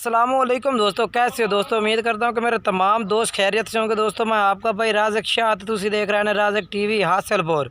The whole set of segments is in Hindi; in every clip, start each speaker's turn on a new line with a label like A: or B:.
A: अस्सलामुअलैकुम दोस्तों, कैसे हो दोस्तों। उम्मीद करता हूँ कि मेरे तमाम दोस्त खैरियत से होंगे। दोस्तों मैं आपका भाई राज़क शाह तुसी देख रहे हैं राज़क टीवी हासिलपुर।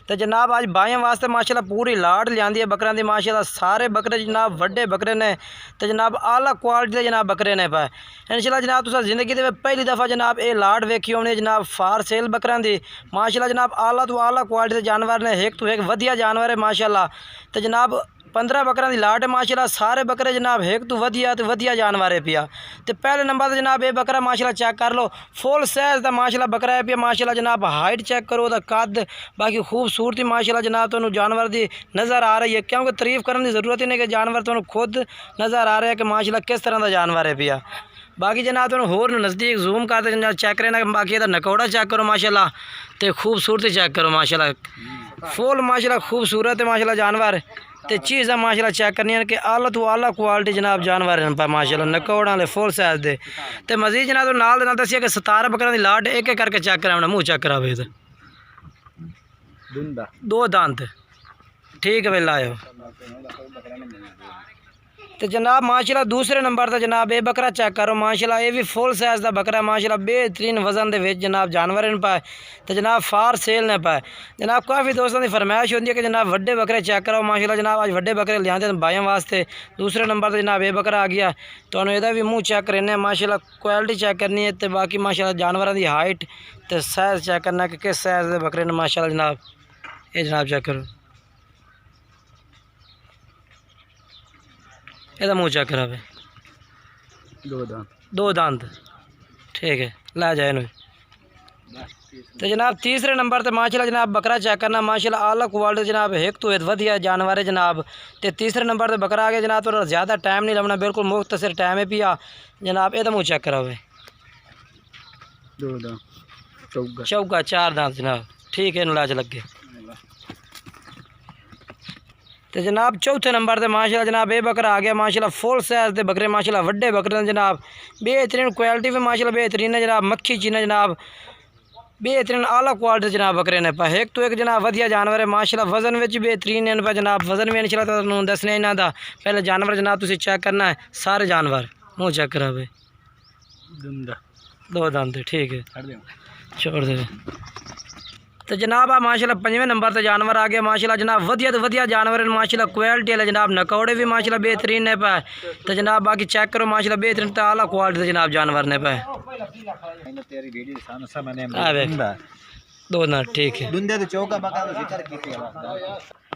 A: तो जनाब आज भाइयों वास्ते माशाल्लाह पूरी लाड़ लियांदी है बकरियां दी। माशाल्लाह सारे बकरे जनाब वड्डे बकरे ने तो जनाब आला क्वालिटी के जनाब बकरे ने पाए इंशाल्लाह। जनाब तुसा जिंदगी दे पहली दफ़ा जनाब ये लाड़ वेखी होनी जनाब फार सेल बकरियां दी। माशाल्लाह जनाब आला तो आला क्वालिटी के जानवर ने, एक तो एक वधिया जानवर है माशाल्लाह। तो जनाब 15 बकरियां दी लाट है माशाल्लाह। सारे बकरे जनाब एक तो वधिया जानवर है पिया। तो पहले नंबर तो जनाब ये बकरा माशाल्लाह चेक कर लो, फुल साइज का माशाल्लाह बकरा है पिया। माशाल्लाह जनाब हाइट चेक करो तो कद बाकी खूबसूरती माशाल्लाह जनाब तुहानू जानवर की नज़र आ रही है, क्योंकि तारीफ करने की ज़रूरत ही नहीं कि जानवर तुहानू खुद नज़र आ रहा है कि माशाल्लाह किस तरह का जानवर है पिया। बाकी जनाब तुहानू होर नज़दीक जूम करते जनाब चेक करना। बाकी इहदा नकौड़ा चेक करो माशाल्लाह, तो खूबसूरती चेक करो माशाल्लाह। फुल माशाल्लाह खूबसूरत है माशाल्लाह जानवर। तो चीज़ा माशाल्लाह चेक करनी है कि आला तो आला क्वालिटी जनाब जानवर हैं पर माशाल्लाह नकौड़ वाले फुल साइज दे। तो मजीद जनाब तो नाल दसिया कि 17 बकरियां दी लाट एक एक करके चेक कराना, मुँह चेक करावे तो दो दांत ठीक है भाई लाओ। तो जनाब माशाल्लाह दूसरे नंबर पर जनाब ये बकरा चेक करो माशाल्लाह। ये भी फुल साइज का बकरा माशाल्लाह, बेहतरीन वजन के विच जनाब जानवर ने पाए। तो जनाब फार सेल ने पाए जनाब। काफ़ी दोस्तों की फरमाइश होती है कि जनाब वड्डे बकरे चेक करो माशाल्लाह। जनाब आज वड्डे बकरे लियाते भाइयों वास्ते। दूसरे नंबर पर जनाब ये बकरा आ गया, तो यदा भी मुँह चेक करने माशाल्लाह, क्वालिटी चेक करनी है। तो बाकी माशाल्लाह जानवरों की हाइट तो साइज चेक करना कि किस साइज के बकरे ने माशाल्लाह जनाब। ये जनाब चेक करो, ਇਹਦਾ मुँह चेक करा दो दांत ठीक है ला जाए इन्हें। तो जनाब तीसरे नंबर पर माशाल्लाह जनाब बकरा चेक करना माशाल्लाह आला क्वालिटी जनाब एक तो वधिया जानवर है जनाब। तो तीसरे नंबर पर बकरा आ गया जनाब। थोड़ा ज़्यादा टाइम नहीं लगना, बिल्कुल मुख्तसर टाइम है पिया जनाब। ਇਹਦਾ मुँह चेक करा चौका 4 दांत जनाब ठीक है, लाज लगे। तो जनाब चौथे नंबर पर माशाल्लाह जनाब ये बकरा आ गया माशाल्लाह। फुल साइज के बकरे माशाल्लाह वड्डे बकरे ने जनाब। बेहतरीन क्वालिटी भी माशाल्लाह बेहतरीन है जनाब। मक्खी चीना जनाब बेहतरीन आला क्वालिटी जनाब बकरे ने पा एक तो एक जनाब वधिया जानवर है माशाल्लाह। वजन में बेहतरीन है पर जनाब, वजन भी इंशाल्लाह तुहानू दसना इन्हां दा। पहले जानवर जनाब तुसीं चेक करना है सारे जानवर। मुँह चेक करावे दो दांत ठीक है छोड़ दे। तो जनाब आ माशाल्लाह 5वें नंबर पर जानवर आ गया माशाल्लाह जनाब। वधिया तो वधिया जानवर है माशाल्लाह। क्वालिटी वाले जनाब नकौड़े भी माशाल्लाह बेहतरीन ने पाए। तो जनाब बाकी चेक करो माशाल्लाह बेहतरीन तो आला क्वालिटी जनाब जानवर ने पाए। दो ना ठीक है।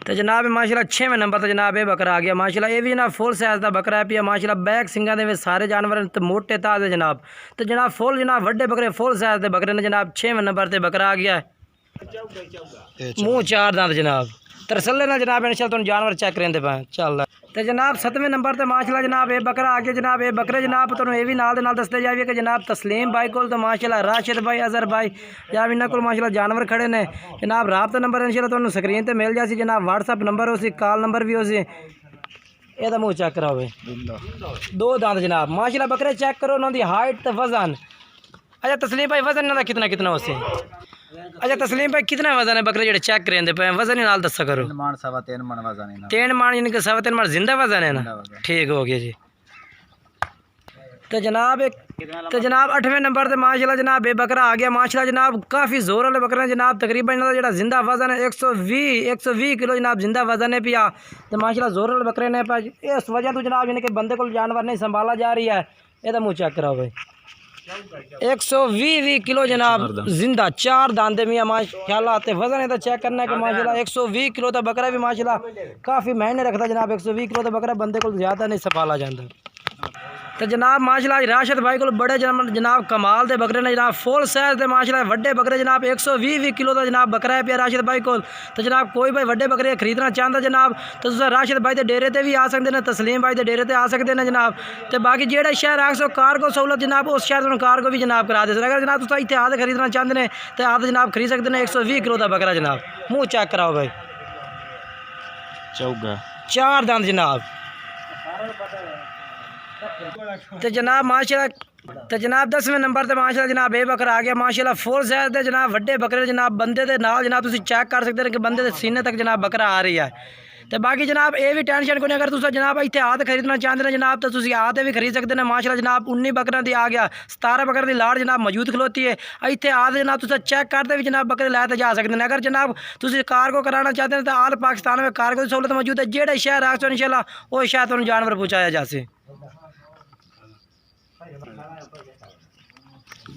A: तो जनाब माशाल्लाह 6वें नंबर पर जनाब ये बकरा आ गया माशाल्लाह। ये भी जनाब फुल साइज का बकरा है पिया माशाल्लाह। बैक सिंगा दे सारे जानवर तो मोटे ताजे जनाब। तो जनाब फुल जनाब वड्डे बकरे फुल साइज के बकरे ने जनाब। 6वें नंबर पर बकरा आ गया, मुँह 4 दांत जनाब। तरसले ना जनाब इंशाल्लाह तुम जानवर चेक करेंगे पाए चल। तो जनाब 7वें नंबर पर माशाल्लाह जनाब ये बकरा आ गया जनाब। ये बकरे जनाब तुम ये भी नाल दसते जाइए कि जनाब तस्लीम भाई को तो माशाल्लाह राशिद भाई अजहर भाई जनाब इन्होंने को माशाल्लाह जानवर खड़े ने जनाब। राबता नंबर इंशाल्लाह तुहानू स्क्रीन पर मिल जासी जनाब। व्हाट्सअप नंबर हो सी, कॉल नंबर भी हो सी। ਇਹਦਾ मुँह चेक कराओ दो दांत जनाब माशाल्लाह। बकरे चेक करो उन्होंने हाइट तो वजन। अच्छा तस्लीम भाई वजन इन्हों कितना कितना हो सी? अच्छा तस्लीम भाई कितना वजन है बकरे जो चेक करेंगे पे वजन ही नाल दसा करो। 3 मन यानी कि 3.25 मन जिंदा वजन है ना, ठीक हो गया जी। तो जनाब 8वें नंबर पर माशाल्लाह जनाब ये बकरा आ गया माशाल्लाह जनाब। काफ़ी जोर वाले बकरे हैं जनाब। तकरीबन इन्होंने जो जिंदा वजन है 120 किलो जनाब जिंदा वजन है पिया। तो माशाल्लाह जोर वाले बकरे ने पा इस वजह तो जनाब यानी कि बंदे को जानवर नहीं संभाला जा रही है। यदा मुँह चेक कराओ भाई 120 किलो जनाब जिंदा 4 दांते मियाँ माशाल्लाह। तो वजन है तो चेक करना है कि माशाल्लाह 120 किलो तो बकरा भी माशाल्लाह काफ़ी महीने रखता जनाब। 120 किलो तो बकरा बंदे को ज़्यादा नहीं संभाला जाता। तो जनाब माशाल्लाह राशिद भाई को बड़े जनाब कमाल के बकरे ने जनाब। फुल साइज के माशाल्लाह वड्डे बकरे जनाब। 120 किलो का जनाब बकरा है पिया राशिद भाई को। तो जनाब कोई भाई वड्डे बकरे खरीदना चाहता जनाब तो तुम राशिद भाई के डेरे पर भी आ सकते हैं, तस्लीम भाई के डेरे पर आ सकते हैं जनाब। तो बाकी जेड़ा शहर आखो कारगो सहूलत जनाब उस शहर तुम कारगो भी जनाब करा दे। अगर जनाब तुम इतने आद खरीदना चाहते हैं तो आद जनाब खरीद सकते हैं। 120 किलो का बकरा जनाब। मुँह चेक कराओ भाई 4 दांत जनाब। तो जनाब माशाल्लाह तो जनाब 10वें नंबर पर माशाल्लाह जनाब ये बकरा आ गया माशाल्लाह। फुल साइज के जनाब वड्डे बकरे जनाब। बंदे के नाल जनाब तुम चेक कर सकते हैं कि बंदे के सीने तक जनाब बकरा आ रही है। तो बाकी जनाब ये भी टेंशन को नहीं, अगर तुम जनाब इतने आद खरीदना चाहते हैं जनाब तो तुम आद भी खरीद सकते हैं। माशाल्लाह जनाब 19 बकरियां दी आ गया, 17 बकरे की लाड़ जनाब मौजूद खलोती है। इतने आद जनाब तुम चेक करते भी जनाब बकरे लैते जा सकते हैं। अगर जनाब तुम कार्गो कराना चाहते हैं तो आल पाकिस्तान में कार्गो की सहूलत मौजूद है। जेड़े शहर आखो इंशाल्लाह वो शहर तुम जानवर पहुँचाया जाए।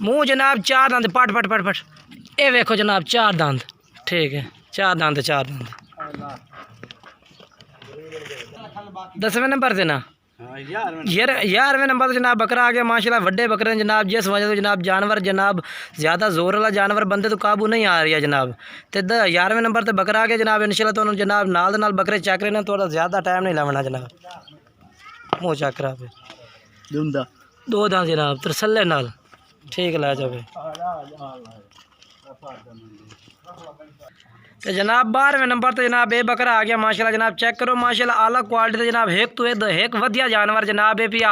A: मुँह जनाब 4 दंद पट पट पट पट, ये वेखो जनाब 4 दंद, ठीक है 4 दंद 4 दंद। 10वें नंबर से ना 11वें नंबर तो जनाब बकरा आ गया माशाल्लाह। वड्डे बकरे जनाब, जिस वजह से जनाब जानवर जनाब ज़्यादा जोर वाला जानवर बंदे तो काबू नहीं आ रही है जनाब। तो 11वें नंबर तो बकरा आ गया जनाब। इंशाल्लाह तो जनाब नाल बकरे चेक रहे ना, थोड़ा ज़्यादा टाइम नहीं लगना जनाब। मुँह चेक करा पे 2 दांत जनाब तरसले नाल, ठीक ला जाए। तो जनाब 12वें नंबर तो जनाब ये बकरा आ गया माशाल्लाह। जनाब चेक करो माशाल्लाह आला क्वालिटी जनाब एक तो एक वधिया जानवर जनाब ये पिया।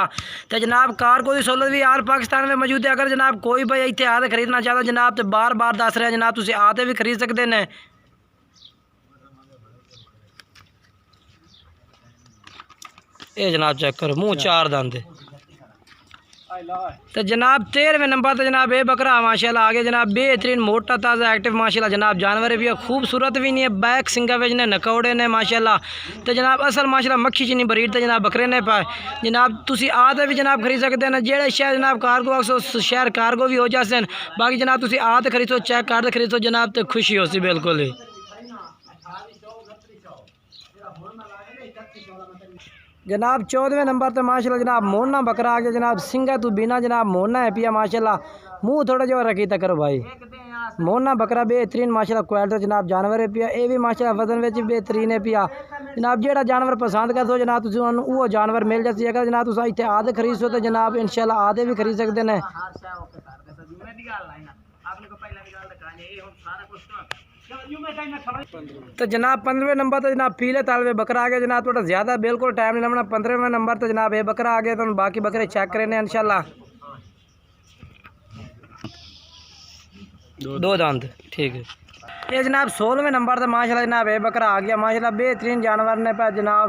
A: तो जनाब कार्गो की सहूलत भी आल पाकिस्तान में मौजूद है। अगर जनाब कोई भाई इतने आते खरीदना चाहता जनाब तो बार बार दस रहे जनाब तुम आते भी खरीद सकते हैं। ये जनाब चेक करो मुँह 4 दंद। तो जनाब 13वें नंबर तो जनाब ये बकरा माशाल्लाह आगे जनाब बेहतरीन मोटा ताज़ा एक्टिव माशाल्लाह जनाब जानवर भी है, खूबसूरत भी नहीं है, बैक सिंगा वेज ने नकौड़े ने माशाल्लाह। तो जनाब असल माशाल्लाह मक्खी चीनी बरीड तो जनाब बकरे ने पाए जनाब तुसी आते भी जनाब खरीद सकते हैं। जेड़े शहर जनाब कार्गो आखो शहर कार्गो भी हो जाते हैं। बाकी जनाब तुसी आते खरीदो चेक करते खरीदो जनाब तो खुशी हो सी बिल्कुल ही। जनाब 14वें नंबर तो माशाल्लाह जनाब मोना बकरा आ गया जनाब। सिंगा तू बिना जनाब मोना है पिया माशाल्लाह। मुँह थोड़ा जो रखी तक करो भाई। मोना बकरा बेहतरीन माशाल्लाह क्वालिटी जनाब जानवर है पिया। ये भी माशाल्लाह वजन में बेहतरीन है पिया जनाब। जेड़ा जानवर पसंद कर दो जनाब तुम वो जानवर मिल जाती है। अगर जनाब तुम इतने आदे खरीद सो तो जनाब इंशाल्लाह आदे भी खरीद सकते हैं। तो जनाब 15वें नंबर तो जनाब पीले तालवे बकरा आ गया जनाब। थोड़ा ज़्यादा बिल्कुल टाइम नहीं लगना। 15वें नंबर तो जनाब ये बकरा आ गया। तो बाकी बकरे चेक करें इंशाल्लाह। 2 दांत, ठीक है। ये जनाब 16वें नंबर तो माशाल्लाह जनाब ये बकरा आ गया माशाल्लाह बेहतरीन जानवर ने पे जनाब।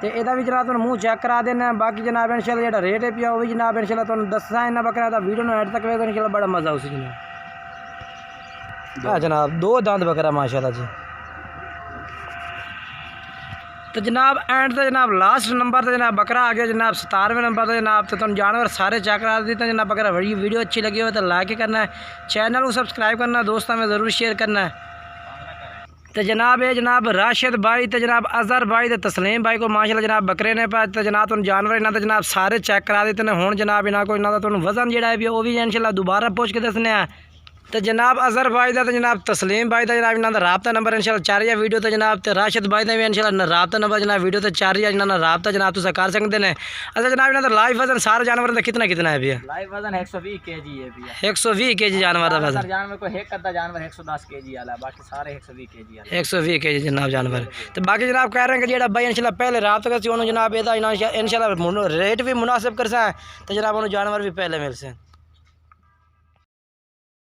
A: तो यदा भी जनाब तुम मुँह चेक करा देना। बाकी जनाब इंशाल्लाह जो रेट है पिया वो भी जनाब इंशाल्लाह तुम दसा इन्ना बकरा था वीडियो में एड तक वे तो इंशाल्लाह बड़ा मज़ा उसी जनाब। हाँ जनाब 2 दांत बकरा माशाल्लाह जी। तो जनाब एंड तो जनाब लास्ट नंबर तो जनाब बकरा आ गया जनाब 17वें नंबर तो जनाब। तो तुम जानवर सारे चेक करा देते हैं जनाब। बकरा बड़ी वीडियो अच्छी लगी हो तो लाइक ही करना है, चैनल को सब्सक्राइब करना है, दोस्तों में ज़रूर शेयर करना है। तो जनाब ये जनाब राशिद भाई तो जनाब अजहर भाई तो तस्लीम भाई को माशाल्लाह जनाब बकरे ने पाए। तो जनाब तुम जानवर इन्होंने तो जनाब सारे चेक करा देते हैं। हुण जनाब इन्होंने को इन्हों का तुम वजन जोड़ा है वो भी इंशाल्लाह दोबारा पूछ के दसने हैं। तो जनाब अजहर भाई का तो जनाब तस्लीम भाई का जनाब इन्होंने राबता नंबर इंशाल्लाह 4 या वीडियो तो जनाब। तो राशिद भाई का भी इंशाल्लाह राबता नंबर जनाब वीडियो तो 4 या इन्होंने राबता जनाब तुम कर सकते हैं। अच्छा जनाब इन्होंने लाइव वजन सारे जानवर का कितना कितना है भैया?
B: लाइव वजन 120 kg है भैया।
A: 120 kg जानवर का वजन।
B: जानवर को एक अद्धा जानवर 110 kg वाला, बाकी सारे 120 kg वाले।
A: 120 kg जनाब जानवर। तो बाकी जनाब कह रहे हैं कि जो भाई इंशाल्लाह पहले रात का जनाब ये इंशाल्लाह रेट भी मुनासिब कर सकें तो जनाब उन्होंने जानवर भी पहले मिल सकें।